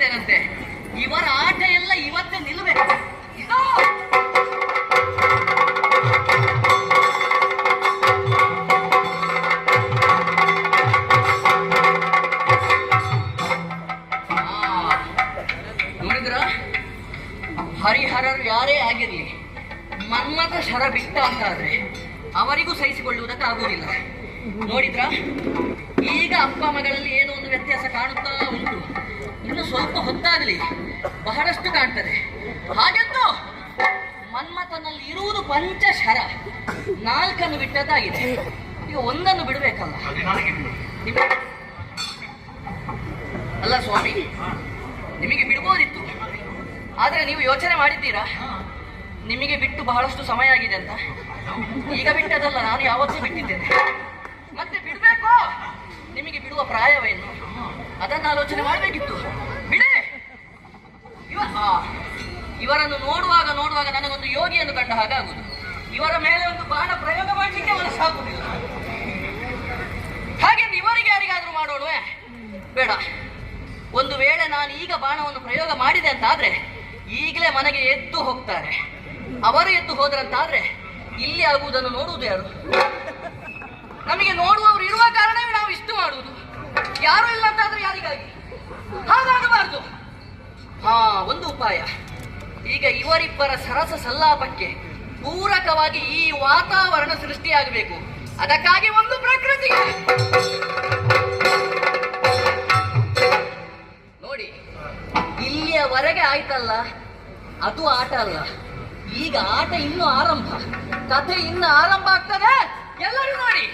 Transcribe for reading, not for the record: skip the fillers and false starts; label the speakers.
Speaker 1: ಮಾಡಿದ್ದೇನಂತೆ. ಇವರ ಆಟ ಎಲ್ಲ ಇವತ್ತೇ ನಿಲ್ಲಬೇಕು. ಇದು ನೋಡಿದ್ರ, ಹರಿಹರರು ಯಾರೇ ಆಗಿರ್ಲಿ ಮನ್ಮಥ ಶರ ಬಿಟ್ಟ ಅಂತ ಆದ್ರೆ ಅವರಿಗೂ ಸಹಿಸಿಕೊಳ್ಳುವುದಕ್ಕಾಗುವುದಿಲ್ಲ. ನೋಡಿದ್ರ, ಈಗ ಅಪ್ಪ ಮಗಳಲ್ಲಿ ಏನೋ ಒಂದು ವ್ಯತ್ಯಾಸ ಕಾಣುತ್ತಾ ಉಂಟು. ಇನ್ನು ಸ್ವಲ್ಪ ಹೊತ್ತಾಗಲಿ ಬಹಳಷ್ಟು ಕಾಣ್ತದೆ. ಹಾಗೆಂದು ಮನ್ಮಥನಲ್ಲಿ ಇರುವುದು ಪಂಚಶರ, 4 ಬಿಟ್ಟದ್ದಾಗಿದೆ. ಈಗ 1 ಬಿಡಬೇಕಲ್ಲ. ಅಲ್ಲ ಸ್ವಾಮಿ, ನಿಮಗೆ ಬಿಡ್ಬೋದಿತ್ತು. ಆದ್ರೆ ನೀವು ಯೋಚನೆ ಮಾಡಿದ್ದೀರಾ ನಿಮಗೆ ಬಿಟ್ಟು ಬಹಳಷ್ಟು ಸಮಯ ಆಗಿದೆ ಅಂತ? ಈಗ ಬಿಟ್ಟದಲ್ಲ, ನಾನು ಯಾವತ್ತೂ ಬಿಟ್ಟಿದ್ದೇನೆ. ಮತ್ತೆ ಬಿಡ್ಬೇಕು, ನಿಮಗೆ ಬಿಡುವ ಪ್ರಾಯವೇನು ಅದನ್ನು ಆಲೋಚನೆ ಮಾಡಬೇಕಿತ್ತು. ಬಿಡೆ. ಇವರನ್ನು ನೋಡುವಾಗ ನೋಡುವಾಗ ನನಗೊಂದು ಯೋಗಿಯನ್ನು ಕಂಡ ಹಾಗಾಗುವುದು. ಇವರ ಮೇಲೆ ಒಂದು ಬಾಣ ಪ್ರಯೋಗ ಮಾಡಲಿಕ್ಕೆ ಮನಸ್ಸಾಗುವುದಿಲ್ಲ. ಹಾಗೆ ಇವರಿಗೆ ಯಾರಿಗಾದ್ರೂ ಮಾಡೋಣವೇ? ಬೇಡ. ಒಂದು ವೇಳೆ ನಾನು ಈಗ ಬಾಣವನ್ನು ಪ್ರಯೋಗ ಮಾಡಿದೆ ಅಂತ ಆದ್ರೆ ಈಗಲೇ ಮನೆಗೆ ಎದ್ದು ಹೋಗ್ತಾರೆ. ಅವರು ಎದ್ದು ಹೋದ್ರಂತಾದ್ರೆ ಇಲ್ಲಿ ಆಗುವುದನ್ನು ನೋಡುವುದು ಯಾರು? ನಮಗೆ ನೋಡುವವರು ಇರುವ ಕಾರಣವೇ ನಾವು ಇಷ್ಟು ಮಾಡುವುದು. ಯಾರು ಇಲ್ಲ ಅಂತಾದ್ರೆ ಯಾರಿಗಾಗಿ? ಹಾಗಾಗಬಾರದು. ಒಂದು ಉಪಾಯ. ಈಗ ಇವರಿಬ್ಬರ ಸರಸ ಸಲ್ಲಾಪಕ್ಕೆ ಪೂರಕವಾಗಿ ಈ ವಾತಾವರಣ ಸೃಷ್ಟಿಯಾಗಬೇಕು. ಅದಕ್ಕಾಗಿ ಒಂದು ಪ್ರಕೃತಿ. ನೋಡಿ, ಇಲ್ಲಿಯವರೆಗೆ ಆಯ್ತಲ್ಲ, ಅದು ಆಟ ಅಲ್ಲ. ಈಗ ಆಟ ಇನ್ನು ಆರಂಭ, ಕಥೆ ಇನ್ನು ಆರಂಭ ಆಗ್ತದೆ. ಎಲ್ಲರೂ ನೋಡಿ.